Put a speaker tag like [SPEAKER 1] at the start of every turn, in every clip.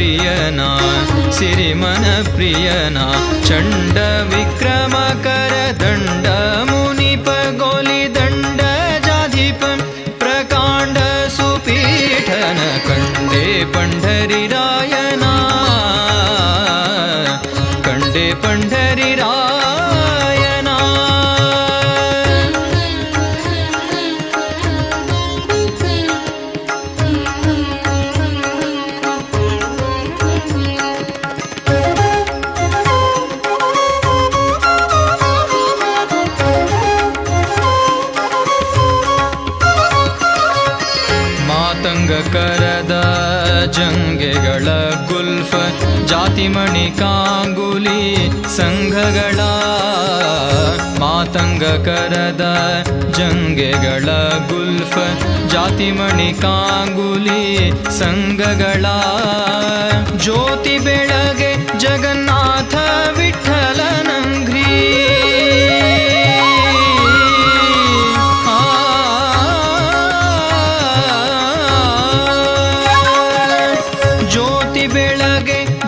[SPEAKER 1] ಪ್ರಿಯನ ಸಿರಿಮನ ಪ್ರಿಯನ ಚಂಡ ವಿಕ್ರಮಕರ ದಂಡ ಮುನಿಪ ಗೋಲಿ ದಂಡ ಜಾಧಿಪ ಪ್ರಕಾಂಡ ಸುಪೀಠನ ಕಂಡೆ ಪಂಢರಿರಾಯನ ಕಂಡೆ ಪಂಢರಿರಾಯನ. ಕರದ ಜಂಗೆಗಳ ಗುಲ್ಫ ಜಾತಿಮಣಿ ಕಾಂಗುಲಿ ಸಂಘಗಳ ಮಾತಂಗ ಕರದ ಜಂಗೆಗಳ ಗುಲ್ಫ ಜಾತಿಮಣಿ ಕಾಂಗುಲಿ ಸಂಘಗಳ ಜ್ಯೋತಿ ಬೆಳಗೆ ಜಗನ್ನಾಥ ವಿಠಲನಂಘ್ರಿ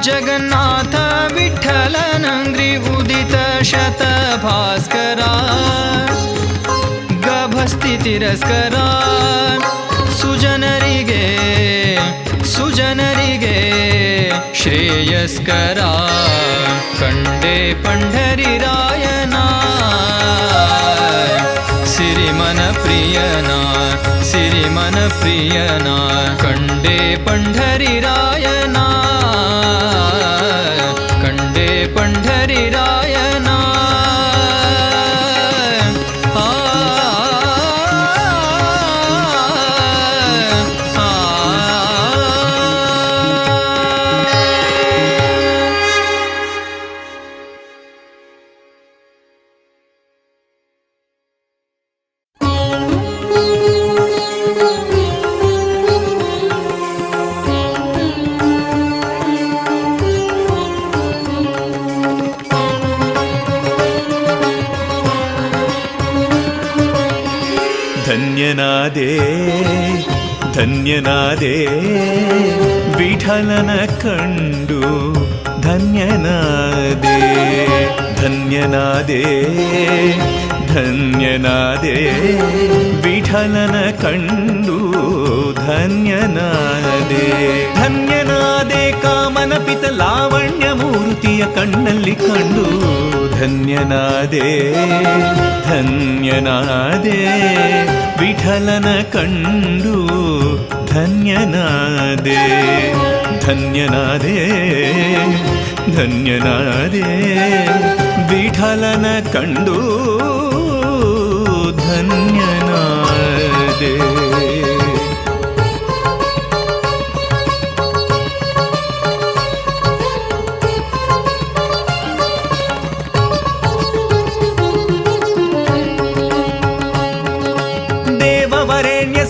[SPEAKER 1] ಜಗನ್ನಾಥ ವಿಠಲನಂಗ್ರಿ ಉದಿತ ಶತ ಭಾಸ್ಕರ ಗಭಸ್ತಿ ತಿರಸ್ಕರ ಸುಜನರಿಗೆ ಸುಜನರಿಗೆ ಶ್ರೇಯಸ್ಕರ ಕಂಡೆ ಪಂಢರಿರಾಯನ ಸಿರಿಮನ ಪ್ರಿಯನ ಸಿರಿಮನ ಪ್ರಿಯನ ಕಂಡೆ ಪಂಢರಿರಾಯನ ಕಂಡೆ ಪಂಢರಿರಾಯನ.
[SPEAKER 2] ಧನ್ಯನಾದೆ ಧನ್ಯನಾದೆ ವಿಠಲನ ಕಂಡು ಧನ್ಯನಾದೆ ಧನ್ಯನಾದೆ ಧನ್ಯನಾದೆ ವಿಠಲನ ಕಂಡು ಧನ್ಯನಾದೆ ಧನ್ಯನಾದೆ ಕಾಮನ ಪಿತ ಲಾವಣ್ಯ ಮೂರ್ತಿಯ ಕಣ್ಣಲ್ಲಿ ಕಂಡು ಧನ್ಯನಾದೆ ಧನ್ಯನಾದೆ ವಿಠಲನ ಕಂಡು ಧನ್ಯನಾದೆ ಧನ್ಯನಾದೆ ಧನ್ಯನಾದೆ ವಿಠಲನ ಕಂಡು ಧನ್ಯನಾದೆ.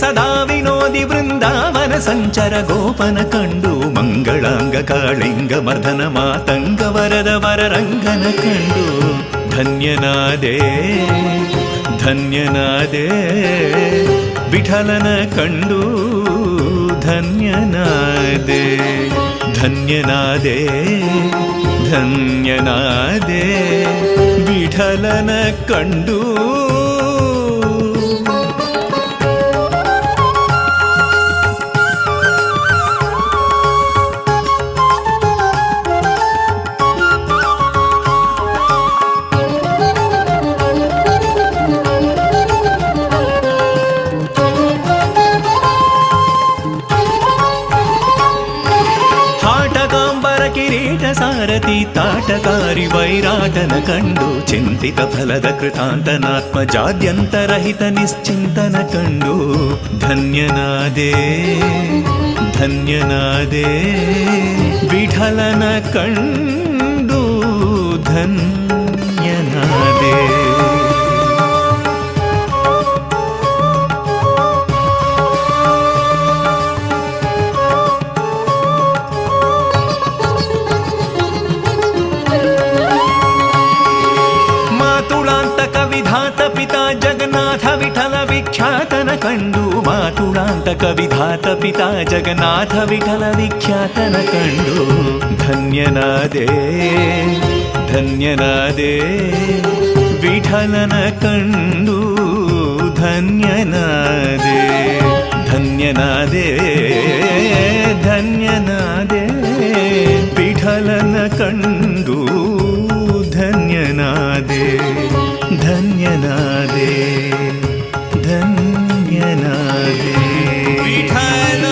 [SPEAKER 2] ಸದಾ ವಿನೋದಿ ವೃಂದಾವನ ಸಂಚರ ಗೋಪನ ಕಂಡು ಮಂಗಳಾಂಗ ಕಾಳಿಂಗ ಮರ್ದನ ಮಾತಂಗ ವರದ ವರರಂಗನ ಕಂಡು ಧನ್ಯನಾದೆ ಧನ್ಯನಾದೆ ವಿಠಲನ ಕಂಡು ಧನ್ಯನಾದೆ ಧನ್ಯನಾದೆ ಧನ್ಯನಾದೆ ವಿಠಲನ ಕಂಡು. ಸಾರಥಿ ತಾಟಕಾರಿ ವೈರಾಟನ ಕಂಡು ಚಿಂತಿತ ಫಲದ ಕೃತಾಂತನಾತ್ಮ ಜಾದ್ಯಂತರಹಿತ ನಿಶ್ಚಿಂತನ ಕಂಡು ಧನ್ಯನಾದೆ ಧನ್ಯನಾದೆ ವಿಠಲನ ಕಂಡು ಧನ್ಯನಾದೆ. ವಿಧಾತ ಪಿತಾ ಜಗನ್ನಾಥ ವಿಠಲ ವಿಖ್ಯಾತನ ಕಂಡು ಮಾತುಳಾಂತಕ ವಿಧಾತ ಪಿತಾ ಜಗನ್ನಾಥ ವಿಠಲ ವಿಖ್ಯಾತನ ಕಂಡು ಧನ್ಯನಾದೆ ಧನ್ಯನಾದೆ ವಿಠಲನ ಕಂಡು ಧನ್ಯನಾದೆ ಧನ್ಯನಾದೆ ಧನ್ಯನಾದೆ ವಿಠಲನ ಕಂಡು ಧನ್ಯನಾದೆ ಧನ್ಯನಾದೆ ಧನ್ಯನಾದೆ ವಿಠಲ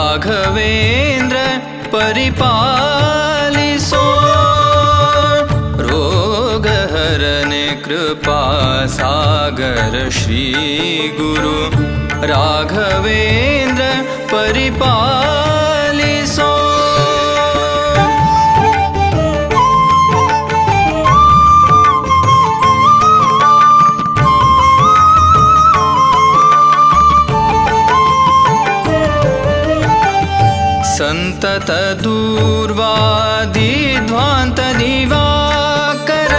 [SPEAKER 1] राघवेन्द्र परिपालिसो रोगहरने कृपा सागर श्री गुरु राघवेन्द्र परिपालिसो संतत दूर्वादी ध्वांत दिवाकर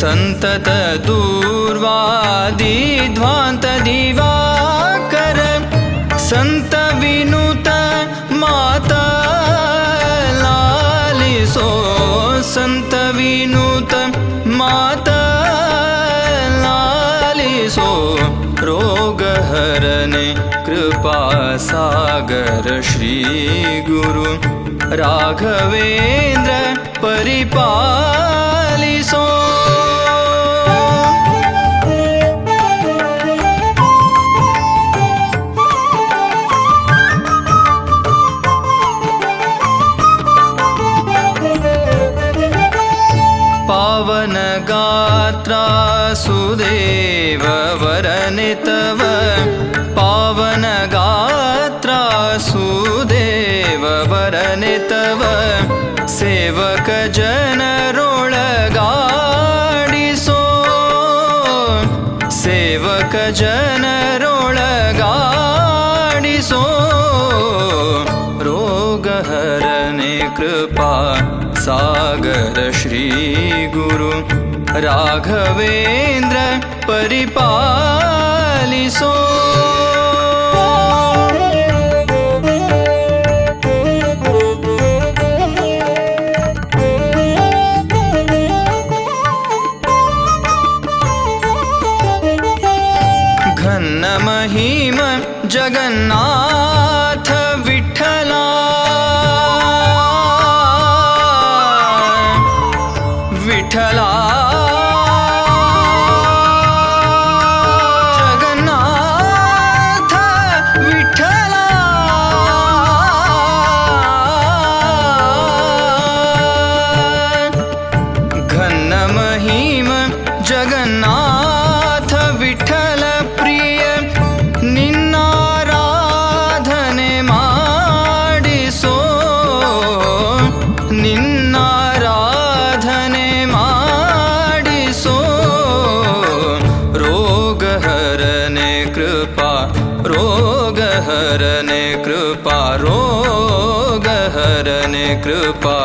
[SPEAKER 1] संतत दूर्वादी ध्वांत दिवाकर संत विनुत माता लालिसो संत विनुत माता लालिसो रोगहरने कृपा सागर श्री गुरु राघवेन्द्र परिपालिसो पावन गात्रा सुदेव वरने तव पावन गात्रा सुदेव वरने तव सेवक जनरोळगाडिसो सेवक जनरोळगाडिसो रोगहरने कृपा सागर श्री गुरु राघवेन्द्र परिपालिसो घन महिम जगन्नाथ विठ्ठला विठ्ठला जगन्नाथ विठ्ठला घन महिम जगन्नाथ विठ्ठल प्रिय निन्नाराधने ಮಾಡಿಸೋ ನಿನ್ನಾರಾಧನೆ ಮಾಡಿಸೋ ರೋಗಹರನೆ ಕೃಪಾ ರೋಗಹರನೆ ಕೃಪಾ ರೋಗಹರನೆ ಕೃಪಾ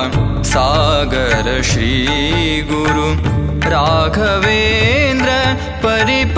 [SPEAKER 1] ಸಾಗರ ಶ್ರೀ ಗುರು ರಾಘವೇಂದ್ರ ಪರಿಪಾಲಿಸೋ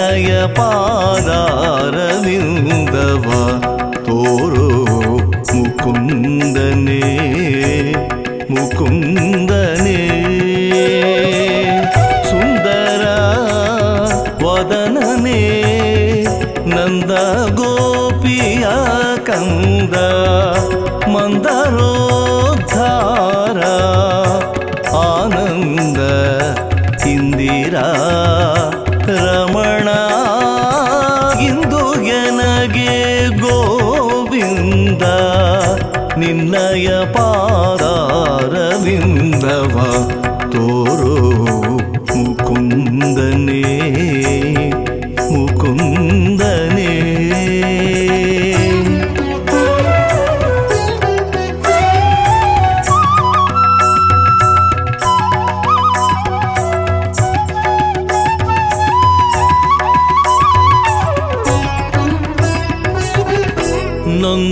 [SPEAKER 2] ನಿನ್ನಯ ಪಾದಾರವಿಂದವ ತೋರೋ ಮುಕುಂದನೇ ಮುಕುಂದನೇ ಸುಂದರ ವದನನೇ ನಂದ ಗೋಪಿಯ ಕಂದ ಮಂದರೋದ್ಧಾರ ಆನಂದ ಇಂದಿರಾ ರಮಣ ಇಂದು ಎನಗೆ ಗೋವಿಂದ ನಿನ್ನಯ ಪಾದಾರವಿಂದವ ತೋರೋ ಮುಕುಂದನೇ ಮುಕುಂದನೇ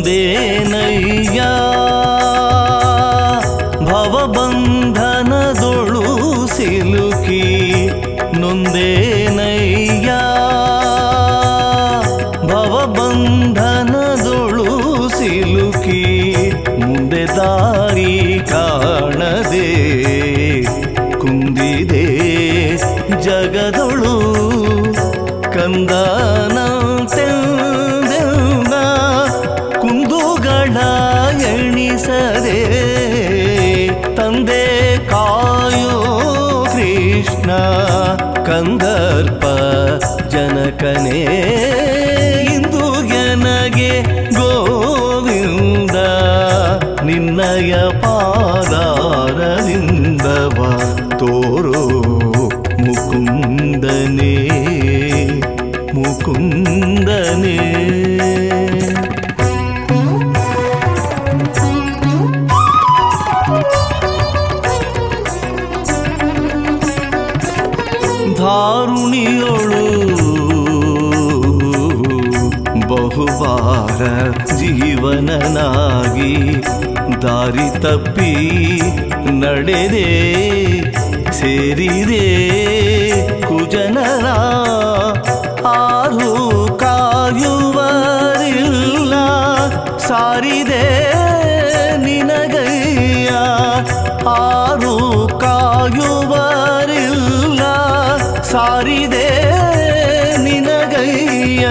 [SPEAKER 2] ನೊಂದೇನಯ್ಯ ಭವಬಂಧನದೊಳು ಸಿಲುಕಿ ನೊಂದೇನಯ್ಯ ಭವಬಂಧನದೊಳು ಸಿಲುಕಿ ಮುಂದೆ ದಾರಿ ಕಾಣದೆ ಕುಂದಿದೆ ಜಗದೊಳು ಕಂದನಂತೆಂದೆಂದ ಕುಂದುಗಳ ಎಣಿಸದೆ ತಂದೆ ಕಾಯೋ ಕೃಷ್ಣ ಕಂದರ್ಪ ಜನಕನೇ ಇಂದು ಎನಗೆ ಗೋವಿಂದ ನಿನ್ನಯ ಪಾದಾರವಿಂದವ ತೋರೋ ಮುಕುಂದನೇ ಮುಕುಂದನೇ ಧಾರುಣಿಯೊಳು ಬಹುವಾರ ಜೀವನನಾಗಿ ದಾರಿ ತಪ್ಪಿ ನಡೆದೆ ಸೇರಿದೆ ಕುಜನರ ಆರು ಕಾಯುವರಿಲ್ಲ ಸಾರಿದೆ ನಿನಗಯ್ಯ ಆರು ಕಾಯುವರಿಲ್ಲ ಸಾರಿದೆ ನಿನಗಯ್ಯ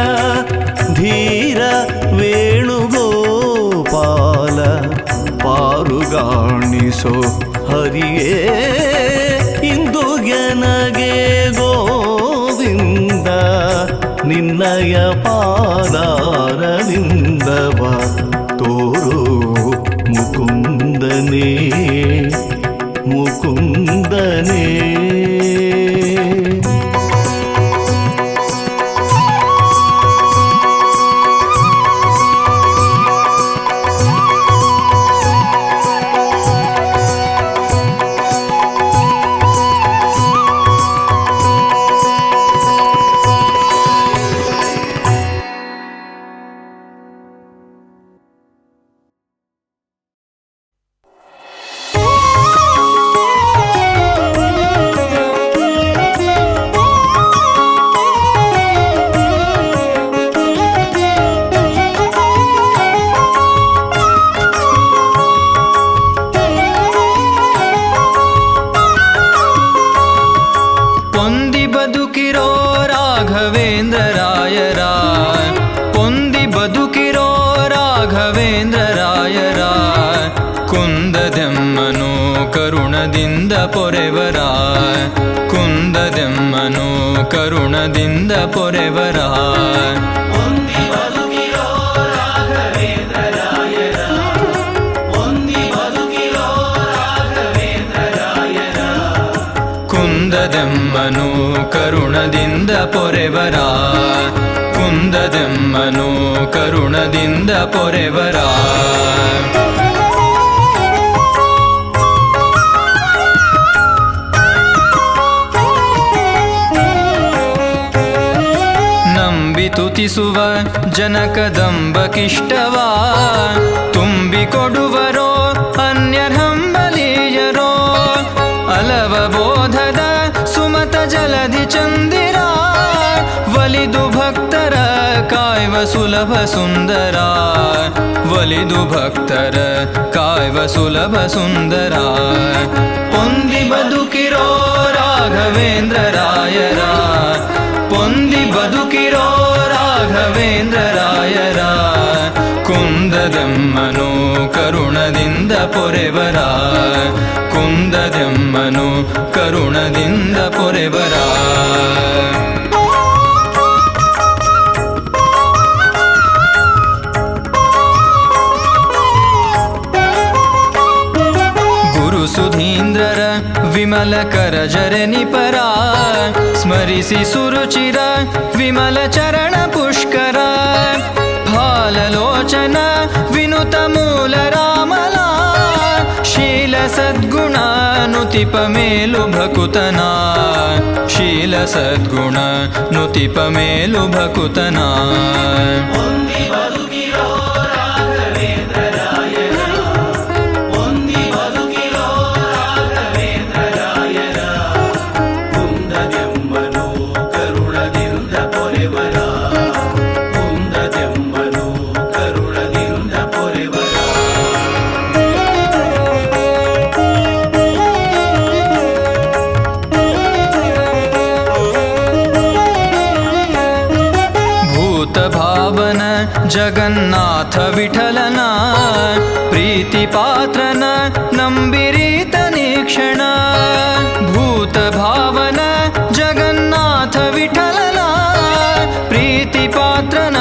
[SPEAKER 2] ಧೀರ ವೇಣುಗೋಪಾಲ ಪಾರುಗಾಣಿಸೋ ಹರಿಯೇ ಇಂದು ಎನಗೆ ಗೋವಿಂದ ನಿನ್ನಯ ಪಾದಾರವಿಂದವ ತೋರೋ ಮುಕುಂದನೇ ಮುಕುಂದನೇ
[SPEAKER 1] ಕರುಣದಿಂದ ಪೊರೆವರ ಕುಂದದೆಮ್ಮನು ಕರುಣದಿಂದ ಪೊರೆವರ ಕುಂದದೆಮ್ಮನು ಕರುಣದಿಂದ ಪೊರೆವರ ಕುಂದದೆಮ್ಮನು ಕರುಣದಿಂದ ಪೊರೆವರ ತುತಿಸುವ ಜನಕದಂಬಕಿಷ್ಟವ ತುಂಬಿಕೊಡುವರೋ ಅನ್ಯರ್ಹಂಬಲೀಯರೋ ಅಲವ ಬೋಧದ ಸುಮತ ಜಲಧಿ ಚಂದಿರ ವಲಿ ಕಾಯ್ವ ಸುಲಭ ಸುಂದರ ಒಲಿದು ಭಕ್ತರ ಕಾಯ್ವ ಸುಲಭ ಸುಂದರ ಪೊಂದಿ ಬದುಕಿರೋ ರಾಘವೇಂದ್ರ ರಾಯರ ಪೊಂದಿ ಬದುಕಿರೋ ರಾಘವೇಂದ್ರ ರಾಯರ ಕುಂದದೆಮ್ಮನು ಕರುಣದಿಂದ ಪೊರೆವರ ಕುಂದದೆಮ್ಮನು ಕರುಣದಿಂದ ಪೊರೆವರ ಸುಧೀಂದ್ರರ ವಿಮಲ ಕರಜರ ನಿಪರ ಸ್ಮರಿಸಿ ಸುರುಚಿರ ವಿಮಲ ಚರಣ ಪುಷ್ಕರ ಫಾಲಲೋಚನ ವಿನುತ ಮೂಲ ರಾಮಲ ಶೀಲ ಸದ್ಗುಣ ನುತಿಪ ಮೇಲು ಭಕುತನ ಶೀಲ ಸದ್ಗುಣ ನುತಿಪ ಮೇಲು ಭಕುತನ ಜಗನ್ನಾಥ ವಿಠಲನ ಪ್ರೀತಿ ಪಾತ್ರನ ನಂಬಿರೀತ ನೀಕ್ಷಣ ಭೂತ ಭಾವನ ಜಗನ್ನಾಥ ವಿಠಲನ ಪ್ರೀತಿ ಪಾತ್ರನ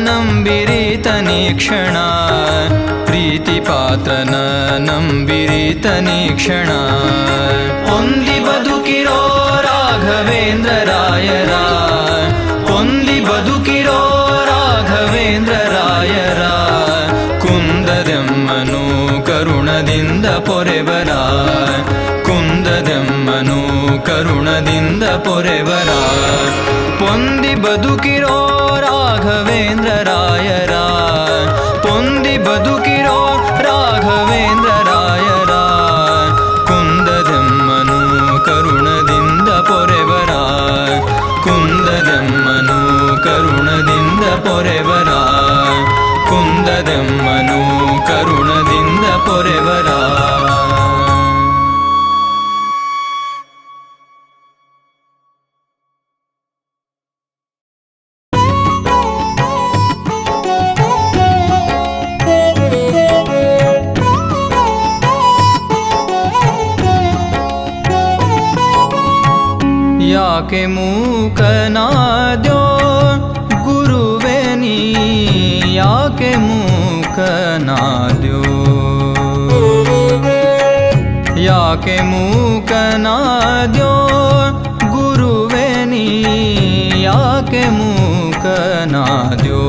[SPEAKER 1] ನಂಬಿರೀತ ನೀಕ್ಷಣ ಪ್ರೀತಿ ಪಾತ್ರನ ನಂಬಿರೀತ ನೀಕ್ಷಣ ಹೊಂದಿ ಬದುಕಿರೋ ರಾಘವೇಂದ್ರ ರಾಯರ ಹೊಂದಿ ಬದುಕಿರೋ ರಾಘವೇಂದ್ರ ರಾಯರ ಕುಂದದೆಮ್ಮನು ಕರುಣದಿಂದ ಪೊರೆವರ ಕುಂದದೆಮ್ಮನು ಕರುಣದಿಂದ ಪೊರೆವರ ಪೊಂದಿ ಬದುಕಿರೋ ರಾಘವೇಂದ್ರ ರಾಯರ ಪೊಂದಿ ಬದುಕಿರೋ ರಾಘವೇಂದ್ರ ರಾಯರ ಕುಂದದೆಮ್ಮನು ಕರುಣದಿಂದ ಪೊರೆವರ ಕುಂದದೆಮ್ಮನು ಕರುಣದಿಂದ ಪೊರೆವರ ಕುಂದದೆಮ್ಮನು ಕರುಣದಿಂದ ಪೊರೆವರ ಯಾಕೆ ಮೂಕನಾದ್ಯೋ ಗುರುವೇ ನೀ ಯಾಕೆ ಮೂಕನಾದ್ಯೋ ಯಾಕೆ ಮೂಕನಾದ್ಯೋ ಗುರುವೇ ನೀ ಯಾಕೆ ಮೂಕನಾದ್ಯೋ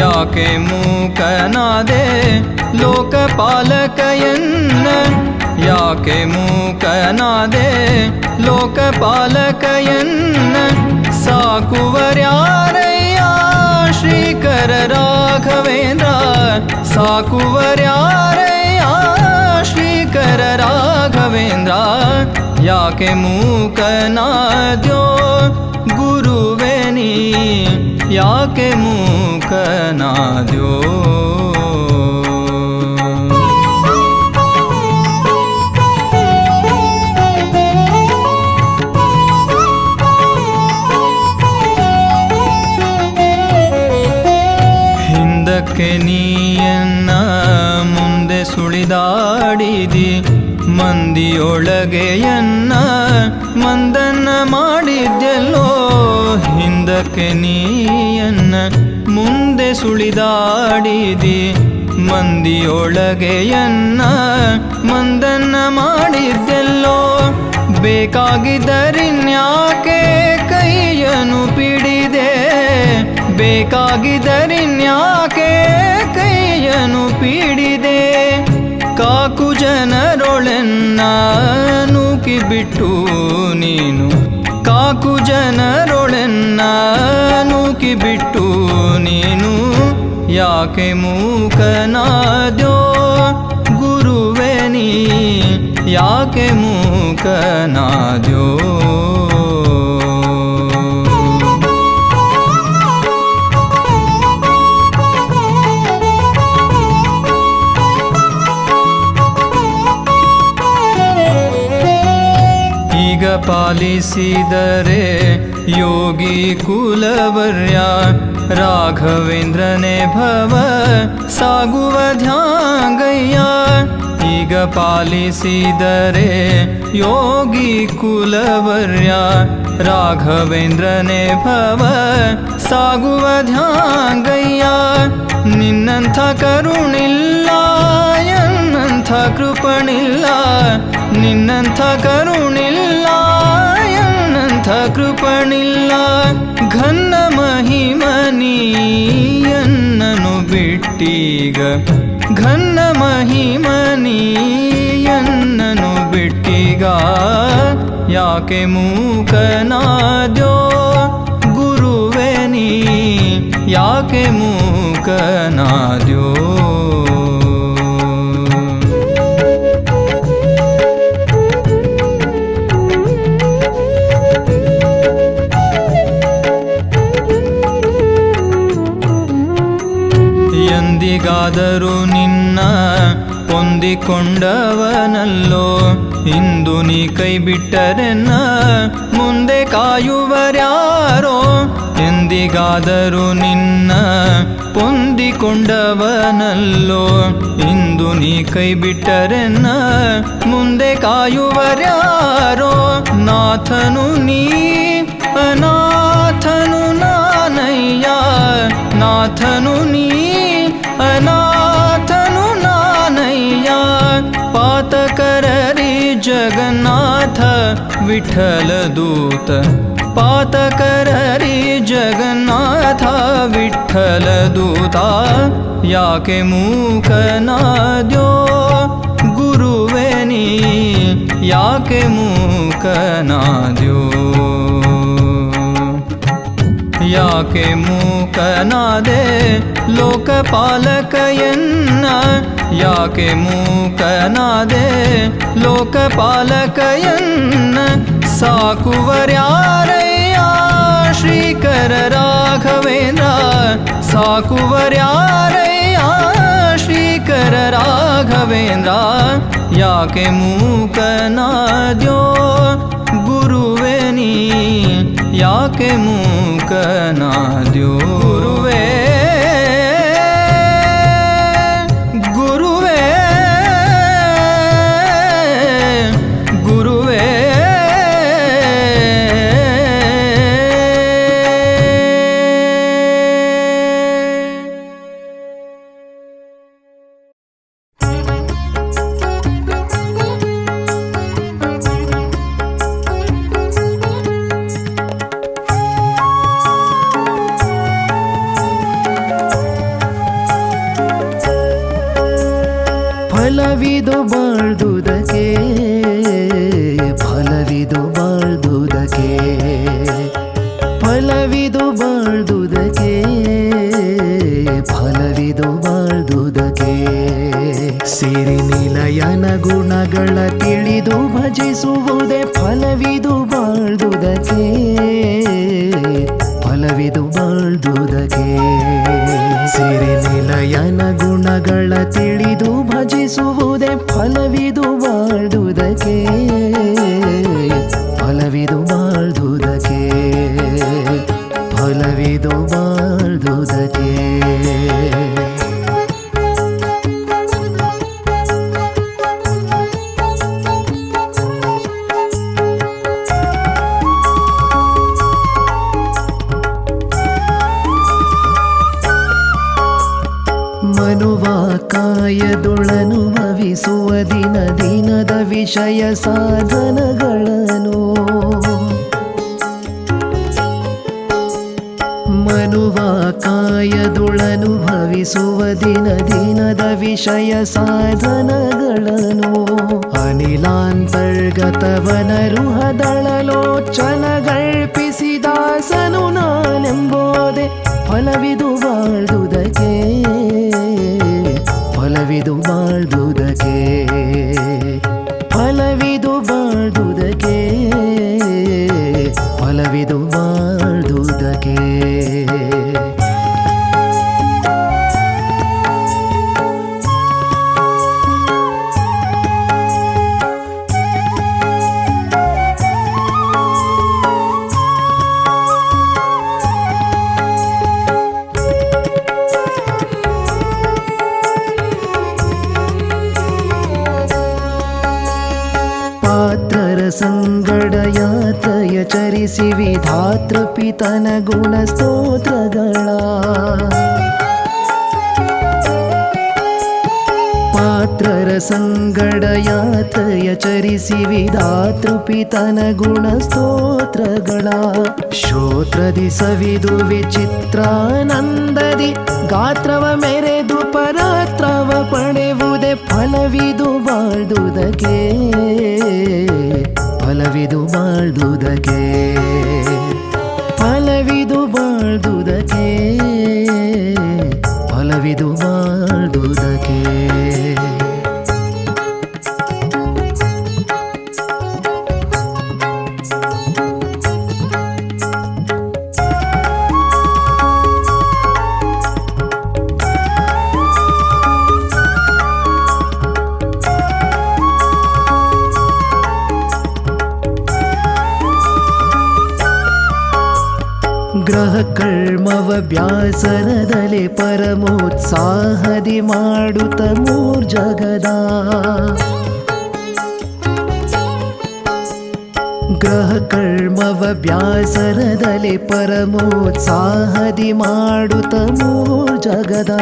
[SPEAKER 1] ಯಾಕೆ ಮೂಕನಾದೆ ಲೋಕಪಾಲಕಯನ್ನ ಯಾಕೆ ಮೂಕನಾದೆ ಲೋಕಪಾಲಕಯನ್ನ ಸಾಕುವರ್ಯಾರಯ್ಯ ಶ್ರೀಕರ ರಾಘವೇಂದ್ರ ಸಾಕುವರ್ಯಾರಯ್ಯ ಶ್ರೀಕರ ರಾಘವೇಂದ್ರ ಯಾಕೆ ಮೂಕನಾದ್ಯೋ ಗುರುವೇ ನೀ ಯಾಕೆ ಮೂಕನಾದ್ಯೋ ಹಿಂದಕ್ಕೆ ನೀಯನ್ನ ಮುಂದೆ ಸುಳಿದಾಡಿದಿ ಮಂದಿಯೊಳಗೆಯನ್ನ ಮಂದನ್ನ ಮಾಡಿದ್ದೆಲ್ಲೋ ಹಿಂದಕ್ಕೆ ನೀಯನ್ನ ಮುಂದೆ ಸುಳಿದಾಡಿದಿ ಮಂದಿಯೊಳಗೆಯನ್ನ ಮಂದನ್ನ ಮಾಡಿದ್ದೆಲ್ಲೋ ಬೇಕಾಗಿದ್ದರಿನ್ಯಾಕೆ ಕೈಯನ್ನು ಪಿಡಿದೆ ಬೇಕಾಗಿದ್ದರಿನ್ಯಾಕೆ ಕೈಯನ್ನು ಪಿಡಿದೆ ಕಾಕು ಜನರೊಳೆನ್ನ ನೂಕಿ ಬಿಟ್ಟು ನೀನು ಕಾಕು ಜನರೊಳೆನ್ನ ನೂಕಿ ಬಿಟ್ಟು ನೀನು ಯಾಕೆ ಮೂಕನಾದ್ಯೋ ಗುರುವೇ ನೀ ಯಾಕೆ ಮೂಕನಾದ್ಯೋ ಪಾಲಿಸಿದರೆ ಯೋಗಿ ಕುಲವರ್ಯ ರಾಘವೇಂದ್ರನೇ ಭವ ಸಾಗುವ ಧ್ಯಾಂಗಯ್ಯ. ಈಗ ಪಾಲಿಸಿದರೆ ಯೋಗಿ ಕುಲವರ್ಯ ರಾಘವೇಂದ್ರನೇ ಭವ ಸಾಗುವ ಧ್ಯಾಂಗಯ್ಯ. ನಿನ್ನಂಥ ಕರುಣಿಲ್ಲ ಎನ್ನಂಥ ಕೃಪಣಿಲ್ಲ, ನಿನ್ನಂಥ ಕರುಣಿಲ್ಲ ಎನ್ನಂಥ ಕೃಪಣಿಲ್ಲ. ಘನ್ನ ಮಹಿಮನೀಯನ್ನನು ಬಿಟ್ಟೀಗ, ಘನ್ನ ಮಹಿಮನೀಯನ್ನನು ಬಿಟ್ಟೀಗ. ಯಾಕೆ ಮೂಕನಾದ್ಯೋ ಗುರುವೇ ನೀ, ಯಾಕೆ ಮೂಕನಾದ್ಯೋ. ಎಂದಿಗಾದರೂ ನಿನ್ನ ಹೊಂದಿಕೊಂಡವನಲ್ಲೋ, ಇಂದು ನೀ ಕೈ ಬಿಟ್ಟರೆನ್ನ ಮುಂದೆ ಕಾಯುವರ್ಯಾರೋ. ಎಂದಿಗಾದರೂ ನಿನ್ನ ಹೊಂದಿಕೊಂಡವನಲ್ಲೋ, ಇಂದು ನೀ ಕೈ ಬಿಟ್ಟರೆನ್ನ ಮುಂದೆ ಕಾಯುವರ್ಯಾರೋ. ನಾಥನು ನೀ ಅನಾಥನು ನಾನಯ್ಯ, ನಾಥನು ನೀ ಅನಾಥನು ನಾನಯ್ಯ. ಪಾತಕರರಿ ಜಗನ್ನಾಥ ವಿಠಲ ದೂತ, ಪಾತಕರರಿ ಜಗನ್ನಾಥ ವಿಠಲ ದೂತ. ಯಾಕೆ ಮೂಕನಾದ್ಯೋ ಗುರುವೇ ನೀ, ಯಾಕೆ ಮೂಕನಾದ್ಯೋ. ಯಾಕೆ ಮೂಕನಾದೆ ಲೋಕಪಾಲಕಯನ್ನ, ಯಾಕೆ ಮೂಕನಾದೆ ಲೋಕಪಾಲಕಯನ್ನ. ಸಾಕುವರ್ಯಾರಯ್ಯ ಶ್ರೀಕರ ರಾಘವೇಂದ್ರ, ಸಾಕುವರ್ಯಾರಯ್ಯ ಶ್ರೀಕರ ರಾಘವೇಂದ್ರ. ಯಾಕೆ ಮೂಕನಾದ್ಯೋ ಗುರುವೇ ನೀ, ಯಾಕೆ ಮೂಕನಾದ್ಯೋ. ಗುರುವೇ ಗುರುವೇ ಗುರುವೇ.
[SPEAKER 3] ಫಲವಿದು ಬಾಳ್ದುದಕ್ಕೆ, ಫಲವಿದು ಬಾಳ್ದುದಕ್ಕೆ, ಫಲವಿದು ಬಾಳ್ದುದಕ್ಕೆ, ಫಲವಿದು ಬಾಳ್ದುದಕ್ಕೆ. ಸಿರಿ ನಿಲಯನ ಗುಣಗಳ ತಿಳಿದು ಭಜಿಸುವುದೇ ಫಲವಿದು ಬಾಳ್ದುದಕ್ಕೆ, ಫಲವಿದು ಬಾಳ್ದುದಕ್ಕೆ. ಸಿರಿ ನಿಲಯನ ಗುಣಗಳ ತಿಳಿದು ಭಜಿಸುವುದೇ ಫಲವಿದು ಬಾಳ್ದುದಕ್ಕೆ, ಫಲವಿದು ಬಾಳ್ದುದಕ್ಕೆ, ಫಲವಿದು ಬಾಳ್ದುದಕ್ಕೆ. ಮನುವಾಕಾಯದೊಳನುಭವಿಸುವ ದಿನ ದಿನದ ವಿಷಯ ಸಾಧನಗಳನ್ನು, ಮನುವಾಕಾಯದೊಳನುಭವಿಸುವ ದಿನ ದಿನದ ವಿಷಯ ಸಾಧನಗಳನ್ನು. ಅನಿಲಾಂತರ್ಗತವನರುಹದಳಲೋಚನಗಳ್ಪಿಸಿದಾಸನು ನಾನೆಂಬೋದೆ ಫಲವಿದು ಬಾಳ್ದುದಕ್ಕೆ, ಫಲವಿದು ಬಾಳ್ದುದಕ್ಕೆ, ಫಲವಿದು ಬಾಳ್ದುದಕ್ಕೆ, ಫಲವಿದು ಬಾಳ್ದುದಕ್ಕೆ. ಚರಿಸಿ ವಿಧಾತೃಪಿತನ ಗುಣ ಸ್ತೋತ್ರಗಳ ಪಾತ್ರರ ಸಂಗಡ ಯಾತ್ರಯ ಚರಿಸಿ ವಿಧಾತೃಪಿತನ ಗುಣ ಸ್ತೋತ್ರಗಳ ಶ್ರೋತ್ರದಿ ಸವಿದು ವಿಚಿತ್ರಾನಂದದಿ ಗಾತ್ರವ ಮೆರೆದು ಪರಾತ್ರವ ಪಡೆಯುವುದೇ ಫಲವಿದು ಬಾಳ್ದುದಕ್ಕೆ ಫಲವಿದು ಬಾಳ್ದುದಕ್ಕೆ ಫಲವಿದು ಬಾಳ್ದುದಕ್ಕೆ ಫಲವಿದು ಬಾಳ್ದುದಕ್ಕೆ ಗ್ರಹ ಕರ್ಮವ ಬ್ಯಾಸರದಲೆ ಪರಮೋತ್ಸಾಹದಿ ಮಾಡುತ್ತ ಮೂರ್ಜಗದ ಗ್ರಹ ಕರ್ಮವ ಬ್ಯಾಸರದಲೆ ಪರಮೋತ್ಸಾಹದಿ ಮಾಡುತ್ತ ಮೂರ್ಜಗದ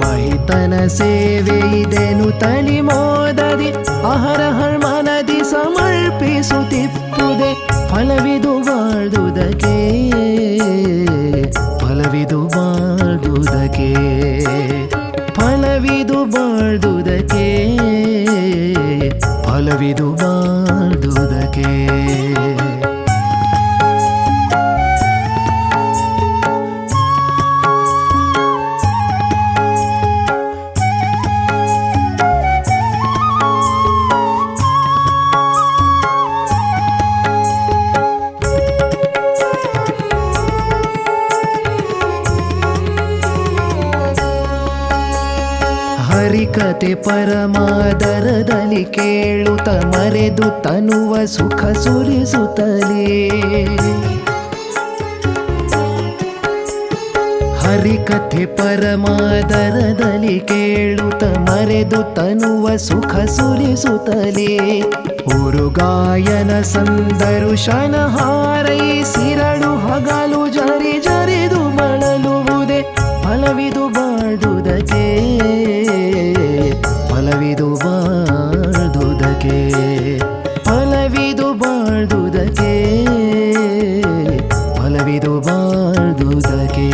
[SPEAKER 3] ಮಹಿತನ ಸೇವೆ ಇದೆನು ತಲಿ ಮೋದದಿ ಅಹರಹರ ಮನದಿ ಸಮರ್ಪಿಸುತ್ತಿಪ್ಪುದೆ ಫಲವಿದು ಬಾಳ್ದುದಕ್ಕೆ ಫಲವಿದು ಬಾಳ್ದುದಕ್ಕೆ ಫಲವಿದು ಬಾಳ್ದುದಕ್ಕೆ ಫಲವಿದು ಬಾಳ್ದುದಕ್ಕೆ ಹರಿಕತೆ ಪರಮಾದರದಲ್ಲಿ ಕೇಳುತ್ತ ಮರೆದು ತನುವ ಸುಖ ಸುರಿಸುತ್ತಲೇ ಹರಿಕಥೆ ಪರಮಾದರದಲ್ಲಿ ಕೇಳುತ್ತ ಮರೆದು ತನುವ ಸುಖ ಸುರಿಸುತ್ತಲೇ ಉರುಗಾಯನ ಸಂದರುಶನ ಹಾರೈಸಿರಳು ಹಗಲು ಜರಿ ಜರಿದು ಬಳಲುವುದೇ ಫಲವಿದು ಬಾಳ್ದುದಕ್ಕೆ ಫಲವಿದು ಬಾಳ್ದುದಕ್ಕೆ ಫಲವಿದು ಬಾಳ್ದುದಕ್ಕೆ ಫಲವಿದು ಬಾಳ್ದುದಕ್ಕೆ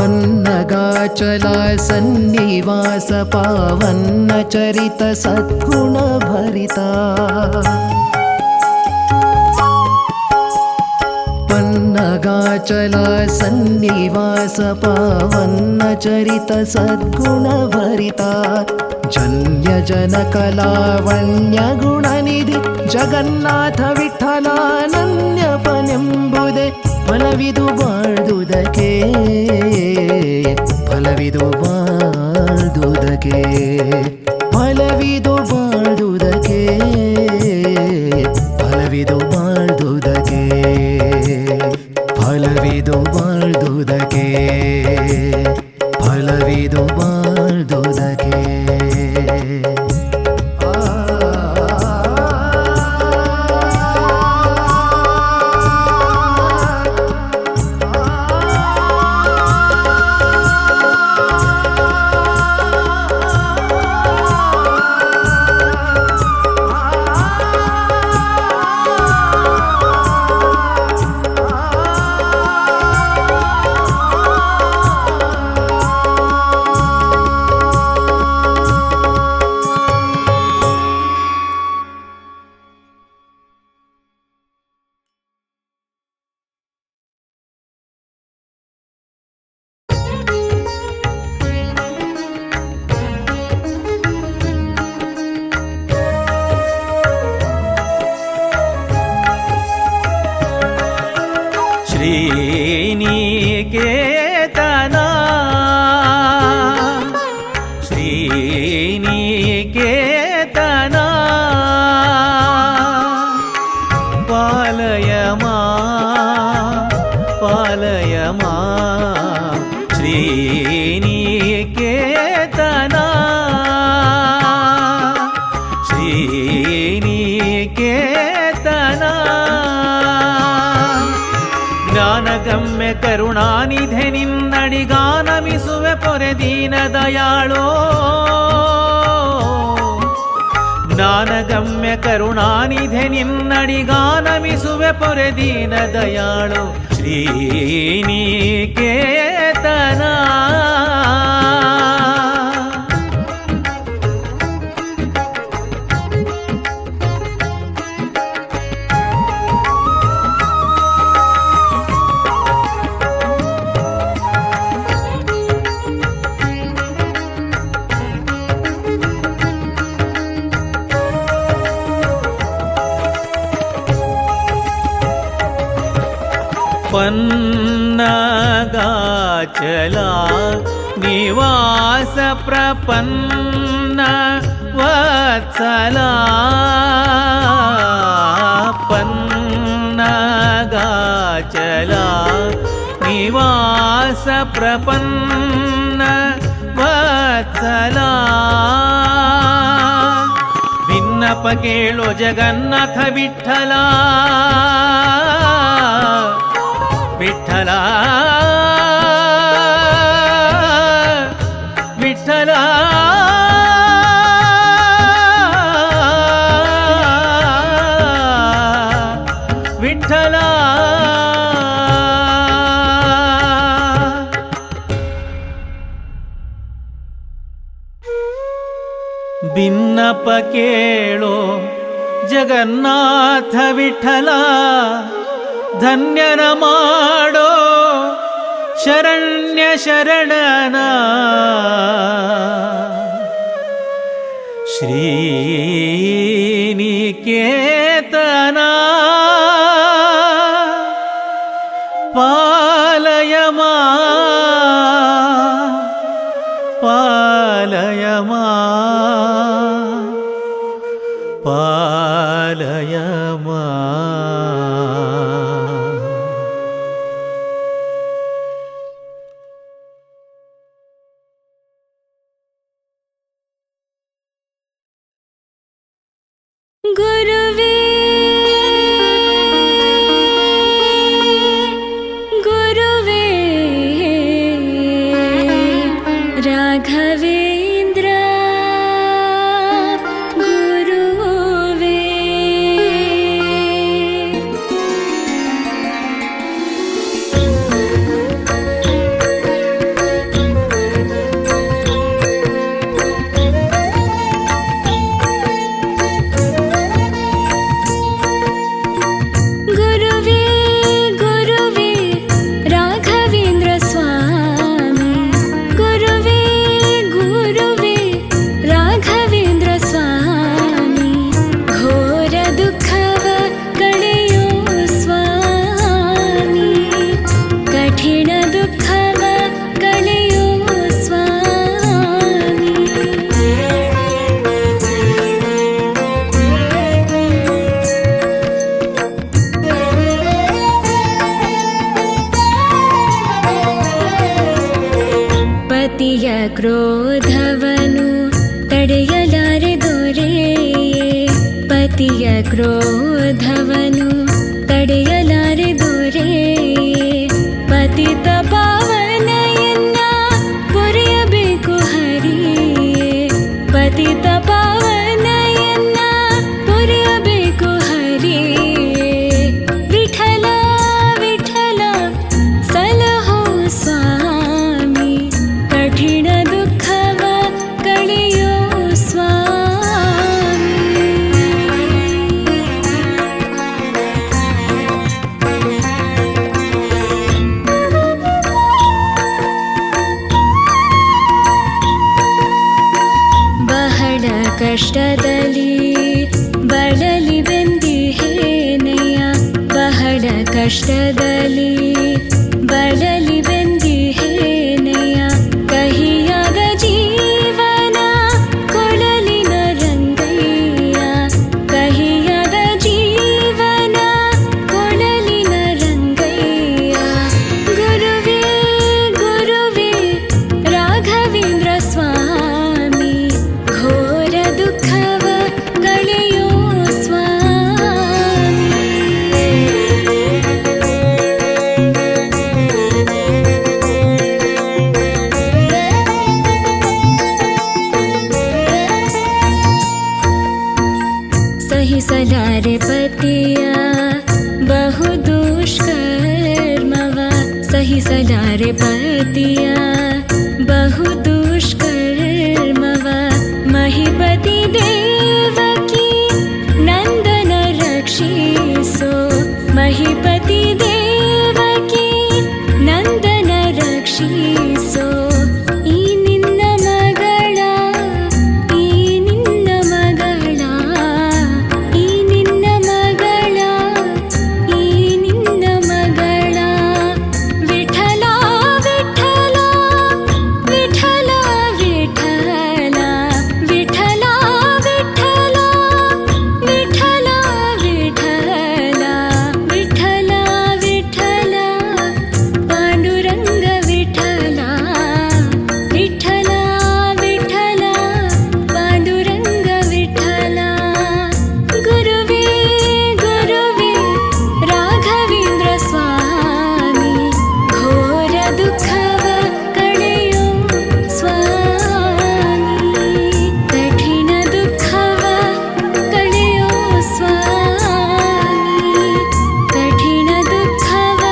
[SPEAKER 3] पन्नगाचल सन्निवास पावन्न चरित सद्गुण भरिता पन्नगाचल सन्निवास पावन्न चरित सद्गुण भरिता जन्य जनक लावण्य गुणनिधि जगन्नाथ विठ्ठलानन्यपನೆಂಬುದೇ ಫಲವಿದು ಬಾಳ್ದುದಕ್ಕೆ ಫಲವಿದು ಬಾಳ್ದುದಕ್ಕೆ ಫಲವಿದು ಬಾಳ್ದುದಕ್ಕೆ ಫಲವಿದು ಬಾಳ್ದುದಕ್ಕೆ ಫಲವಿದು ಬಾಳ್ದುದಕ್ಕೆ ಫಲವಿದು ಬಾಳ್ದುದಕ್ಕೆ
[SPEAKER 1] श्रीनिकेतना श्रीनिकेतना
[SPEAKER 4] ಜ್ಞಾನಗಮ್ಯ ಕರುಣಾನಿಧೆ ನಿನ್ನಡಿಗಾನಮಿಸುವೆ ಪೊರೆ ದೀನ ದಯಾಳೋ ಜ್ಞಾನಗಮ್ಯ ಕರುಣಾನಿಧೆ ನಿನ್ನಡಿಗಾನಮಿಸುವೆ ಪೊರೆ ದೀನ ದಯಾಳೋ ಶ್ರೀನಿಕೇತನ पन्नगाचला निवास प्रपन्न वत्सला पन्नगाचला निवास प्रपन्न वत्सला भिन्नप केळो जगन्नाथ विठ्ठला विठ्ठला विठ्ठला विठ्ठला भिन्नप केळो जगन्नाथ विठ्ठला ಧನ್ಯನ ಮಾಡೋ ಶರಣ್ಯ ಶರಣನ ಶ್ರೀನಿಕೇತನ ಪಾಲಯ ಮಾ ಪಾಲಯ ಮಾ ಪಾಲಯ ಮಾ
[SPEAKER 5] गुरुवे गुरुवे राघवेन्द्र गुरुवे ಕ್ರೋಧವನು ತಡೆಯಲಾರೆ ದೊರೆ ಪತಿಯ ಕ್ರೋಧವನು ತಡೆಯಲಾರೆ ದೊರೆ ಪತಿತ ಪಾವನೆಯನ್ನ ಪೊರೆಯಬೇಕು ಹರಿಯೇ ಪತಿತ ಪಾವನೆಯನ್ನ ಪೊರೆಯಬೇಕು ಹರಿಯೇ ವಿಠಲ ವಿಠಲ ಸಲಹೋ ಸ್ವಾಮಿ ಕಠಿಣ ದುಃಖವ ಕಳೆಯೋ ಸ್ವಾಮಿ ಬಹಳ ಕಷ್ಟದಲ್ಲಿ ಬಳಲಿ ಬೆಂದಿಹೇನಯ್ಯ ಬಹಳ ಕಷ್ಟದಲ್ಲಿ ಬಳಲಿ ಬೆಂದಿಹೇನಯ್ಯ ಕಹಿಯಾದ ಜೀವನ ಕೊಳಲಿನ ರಂಗಯ್ಯ ಕಹಿಯಾದ ಜೀವನ ಕೊಳಲಿನ ರಂಗಯ್ಯ ಗುರುವೇ ಗುರುವೇ ರಾಘವೇಂದ್ರ ಸ್ವಾಮಿ ಘೋರ ದುಃಖವ ಕಳೆಯೋ ಸ್ವಾಮಿ ಪತಿಯ ಬಹು ದುಷ್ಕರ್ಮವ ಮಹಿಪತಿ ದೇವಕಿ ನಂದನ ರಕ್ಷಿಸೋ ಮಹಿಪತಿ ದೇವಕಿ ನಂದನ ರಕ್ಷಿಸೋ ಈ ನಿನ್ನ ಮಗಳ ಈ ನಿನ್ನ ಮಗಳ ಈ ನಿನ್ನ ಮಗಳ ಈ ನಿನ್ನ ಮಗಳ ವಿಠಲ ವಿಠಲ ವಿಠಲ ವಿಠಲ ವಿಠಲ ವಿಠಲ ವಿಠಲ ವಿಠಲ ವಿಠಲ ವಿಠಲ ಪಾಂಡುರಂಗ ವಿಠಲ ವಿಠಲ ವಿಠಲ ಪಾಂಡುರಂಗ ವಿಠಲ ಗುರುವೇ ಗುರುವೇ ರಾಘವೇಂದ್ರ ಸ್ವಾಮಿ ಘೋರ ದುಃಖವ ಕಳೆಯೋ ಸ್ವಾಮಿ ಕಠಿಣ ದುಃಖವ ಕಳೆಯೋ ಸ್ವಾಮಿ ಕಠಿಣ ದುಃಖವ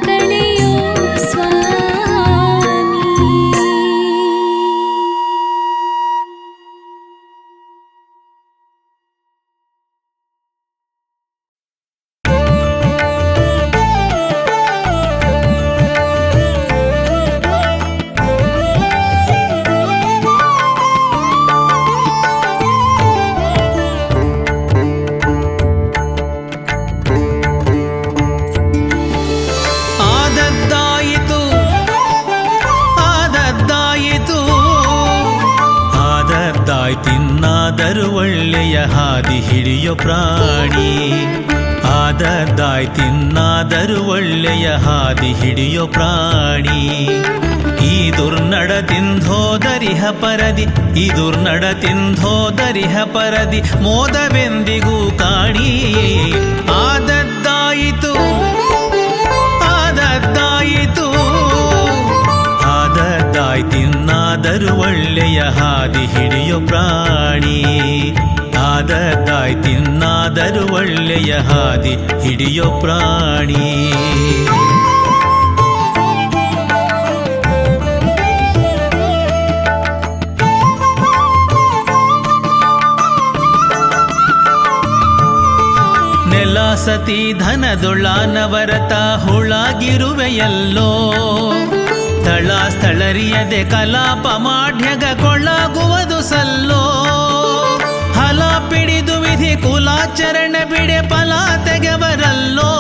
[SPEAKER 5] ಕಳೆಯೋ ಸ್ವಾಮಿ.
[SPEAKER 4] ಆದದ್ದಾಯಿತು ಆದದ್ದಾಯಿತು ಆದದ್ದಾಯ್ತಿನ್ನಾದರೂ ಒಳ್ಳೆಯ ಹಾದಿ ಹಿಡಿಯೋ ಪ್ರಾಣಿ ಆದದ್ದಾಯ್ತಿನ್ನಾದರೂ ಒಳ್ಳೆಯ ಹಾದಿ ಹಿಡಿಯೋ ಪ್ರಾಣಿ ಈ ದುರ್ನಡತಿಂಧೋದರಿಹ ಪರದಿ ಈ ದುರ್ನಡತಿಂಧೋದರಿಹ ಪರದಿ ಮೋದವೆಂದಿಗೂ ಕಾಣಿ ಆದದ್ದಾಯಿತು ಆದದ್ದಾಯಿತು ಆದದ್ದಾಯ್ತಿನ್ನಾದರೂ ಒಳ್ಳೆಯ ಹಾದಿ ಹಿಡಿಯೋ ಪ್ರಾಣಿ ಆದದ್ದಾಯ್ತಿನ್ನಾದರೂ ಒಳ್ಳೆಯ ಹಾದಿ ಹಿಡಿಯೋ ಪ್ರಾಣಿ ನೆಲ ಸತಿ ಧನದೊಳಾನವರತ ಹುಳಾಗಿರುವೆಯಲ್ಲೋ ಸ್ಥಳ ಸ್ಥಳರಿಯದೆ ಕಲಾಪ ಮಾಢ್ಯಗ ಕೊಳ್ಳಾಗುವುದು ಸಲ್ಲೋ ಹಲ ಪಿಡಿದು ವಿಧಿ ಕುಲಾಚರಣ ಬಿಡೆ ಫಲ ತೆಗೆವರಲ್ಲೋ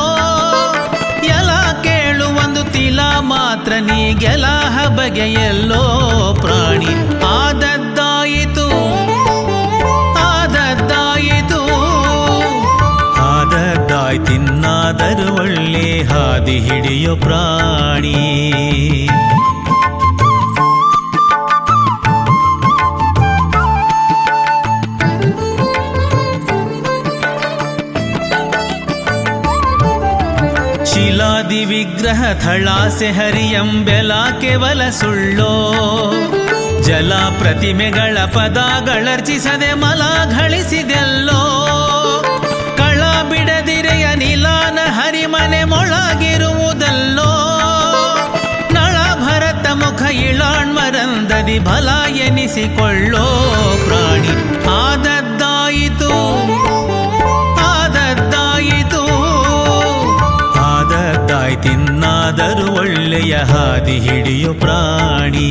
[SPEAKER 4] ಎಲ ಕೇಳುವೊಂದು ತಿಲ ಮಾತ್ರ ನೀ ಗೆಲಹ ಬಗೆಯಲ್ಲೋ ಪ್ರಾಣಿ ಆದದ್ದಾಯಿತು ಆದದ್ದಾಯಿತು ಆದದ್ದಾಯ್ತಿನ್ನಾದರೂ ಒಳ್ಳೆ ಹಾದಿ ಹಿಡಿಯೋ ಪ್ರಾಣಿ ಶಿಲಾದಿ ವಿಗ್ರಹ ಥಳಾಸೆ ಹರಿಯಂಬೆಲ ಕೇವಲ ಸುಳ್ಳೋ ಜಲ ಪ್ರತಿಮೆಗಳ ಪದಗಳರ್ಚಿಸದೆ ಮಲ ಘಳಿಸಿದೆಲ್ಲೋ ಕಳ ಬಿಡದಿರೆಯ ನಿಲಾನ ಹರಿಮನೆ ಮೊಳಗಿರುವುದಲ್ಲೋ ನಳ ಭರತ ಮುಖ ಇಳಾಣ್ಮರಂದದಿ ಬಲ ಎನಿಸಿಕೊಳ್ಳೋ ಪ್ರಾಣಿ ಆದದ್ದಾಯಿತು ಆದದ್ದಾಯಿತು ಆದದ್ದಾಯ್ತಿನ್ನಾದರೂ ಒಳ್ಳೆಯ ಹಾದಿ ಹಿಡಿಯೋ ಪ್ರಾಣಿ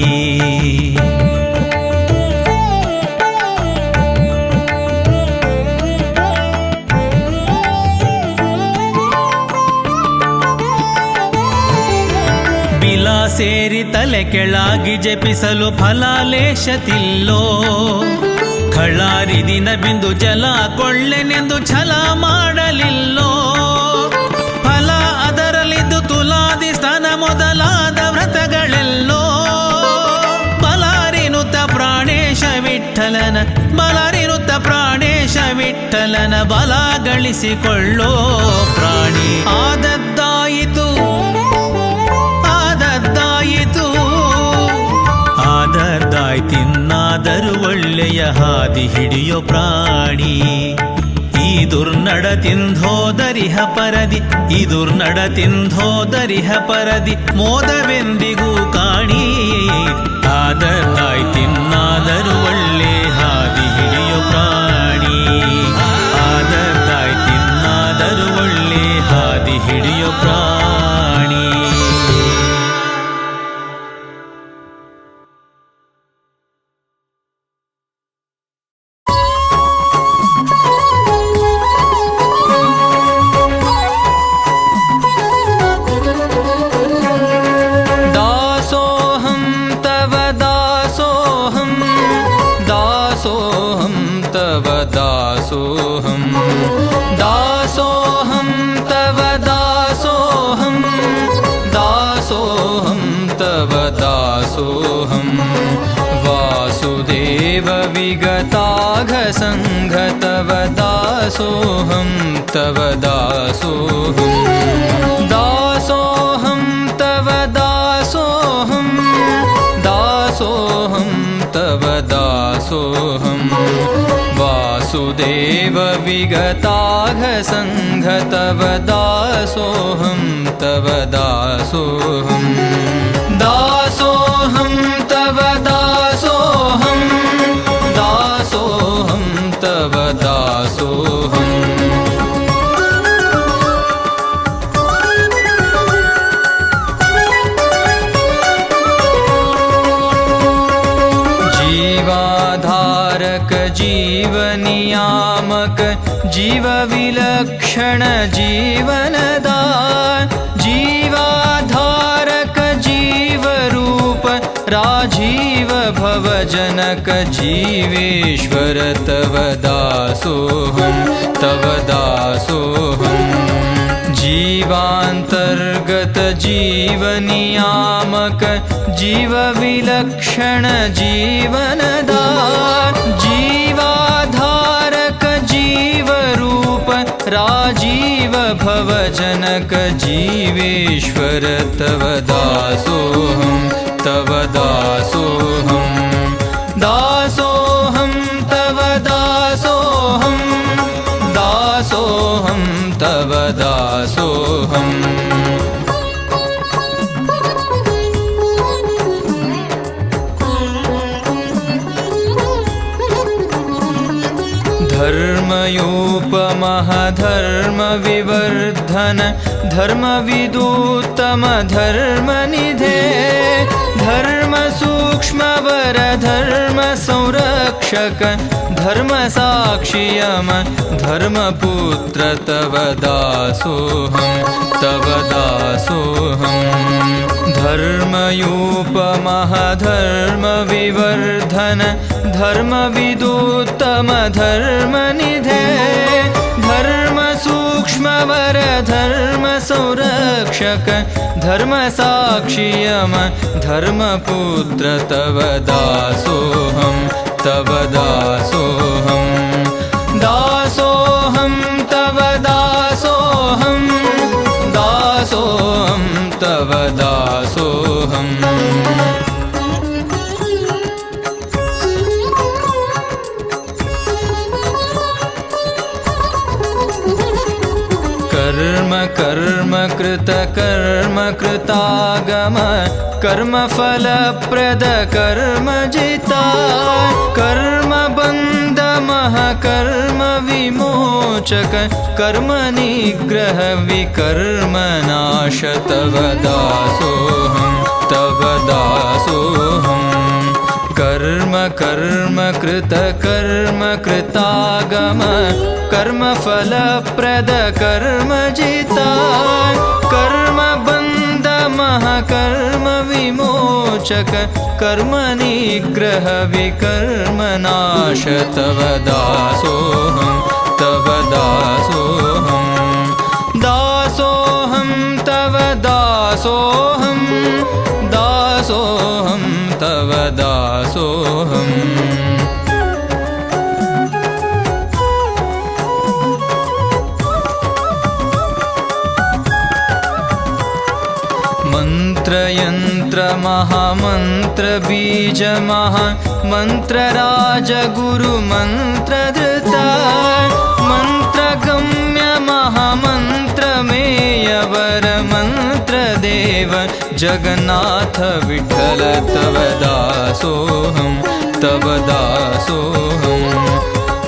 [SPEAKER 4] ಬಿಲ ಸೇರಿ ತಲೆ ಕೆಳಾಗಿ ಜಪಿಸಲು ಫಲಾಲೇಶತಿಲ್ಲೋ ಖಳಾರಿ ದಿನ ಬಿಂದು ಜಲ ಕೊಳ್ಳೆನೆಂದು ಛಲ ಮಾಡಲಿಲ್ಲೋ ಫಲ ಅದರಲ್ಲಿದ್ದು ತುಲಾದಿ ಸ್ಥಾನ ಮೊದಲಾದ ವ್ರತಗಳೆಲ್ಲೋ ಬಲಾರಿನುತ ಪ್ರಾಣೇಶ ವಿಠಲನ ಬಲಾರಿನುತ ಪ್ರಾಣೇಶ ವಿಠಲನ ಬಲ ಗಳಿಸಿಕೊಳ್ಳೋ ಪ್ರಾಣಿ ಆದದ್ದಾಯಿತು ಆದದ್ದಾಯಿತು ಆದದ್ದಾಯ್ತಿನ್ನಾದರೂ ಒಳ್ಳೆಯ ಹಾದಿ ಹಿಡಿಯೋ ಪ್ರಾಣಿ ಈ ದುರ್ನಡತಿಂಧೋದರಿಹ ಪರದಿ ಈ ದುರ್ನಡತಿಂಧೋದರಿಹ ಪರದಿ ಮೋದವೆಂದಿಗೂ ಕಾಣಿ ಆದದ್ದಾಯ್ತಿನ್ನಾದರೂ ಒಳ್ಳೆ ಹಾದಿ ಹಿಡಿಯೋ ಪ್ರಾಣಿ ಆದದ್ದಾಯ್ತಿನ್ನಾದರೂ ಒಳ್ಳೆ ಹಾದಿ ಹಿಡಿಯೋ ಪ್ರಾಣಿ
[SPEAKER 1] दासोऽहं तव दासोऽहं दासोऽहं तव दासोऽहं दासोऽहं तव दासोऽहं दासोऽहं तव दासोऽहं वासुदेव विगताघसङ्घ तव दासोऽहं तव दासोऽहं दासोऽहं तव दासोऽहं दासोऽहं तव दासोऽहं वासुदेव विगताघसङ्घ तव दासोऽहं तव दासोऽहं दासोऽहं तव दासोऽहं दासोऽहं तव दासोऽहम् जीवाधारक जीवनियामक जीवविलक्षण जीवनदान जीवाधारक जीवरूप राजीव भवजनक जीवेश्वर तव दासोऽहं तव दासोऽहं जीवान्तर्गत जीवनियामक जीवविलक्षण जीवनदान जीवाधारक जीवरूप राजीव भवजनक जीवेश्वर तव दासोऽहं तव दासोऽहं दासोऽहं तव दासोऽहं दासोऽहं तव दासोऽहम् धर्मयोपमः धर्मविवर्धन धर्मविदुत्तम धर्मनिधे धर्मसूक्ष्मवर धर्मसंरक्षक धर्मसाक्षियम धर्मपुत्र तव दासोऽहं तव दासोऽहं धर्मयोपमः धर्मविवर्धन धर्मविदुत्तम धर्मनिधे धर्मसूक्ष्मवर धर्मसंरक्षक धर्मसाक्षियम धर्मपुत्र तव दासोऽहं तव दासोऽहं दासोऽहं तव दासोऽहं दासोऽहं तव दासोऽहम् कर्म कर्म कृत कर्म कृतागम कर्म फलप्रद कर्म जिता कर्म बन्धमः कर्म विमोचक कर्म निग्रह विकर्म नाश तव दासोऽहं तव दासोऽहं कर्म कर्म कृत कर्म कृतागम कर्म फलप्रद कर्म जिता कर्म बन्धमः कर्म विमोचक कर्म निग्रह विकर्म नाश तव दासोऽहं तव दासोऽहं दासोऽहं तव दासोऽहं दासोऽहं तव दासोऽहम् मंत्रयंत्र महामंत्र बीज महामंत्र राज गुरु मंत्र धृता मंत्र ईश्वर मन्त्रदेव जगन्नाथ विठ्ठल तव दासोऽहं तव दासोऽहं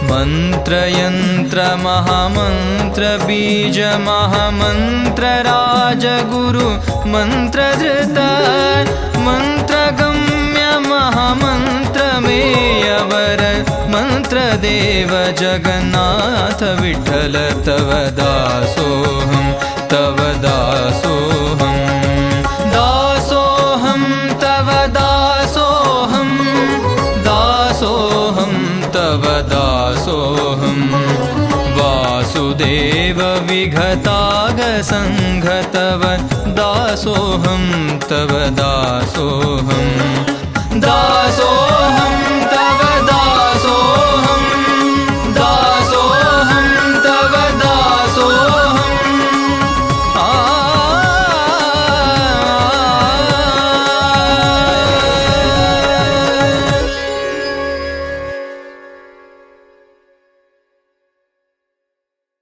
[SPEAKER 1] मन्त्रयन्त्र महामन्त्र बीज महामन्त्र राजगुरु मन्त्रधृत मन्त्रगम्य महामन्त्रमेयवर मन्त्रदेव जगन्नाथ विठ्ठल तव दासोऽहं तव दासोऽहं दासोऽहं तव दासोऽहं दासोऽहं तव दासोऽहं वासुदेव विघतागसङ्घ तव दासोऽहं तव दासोऽहं दासोऽहं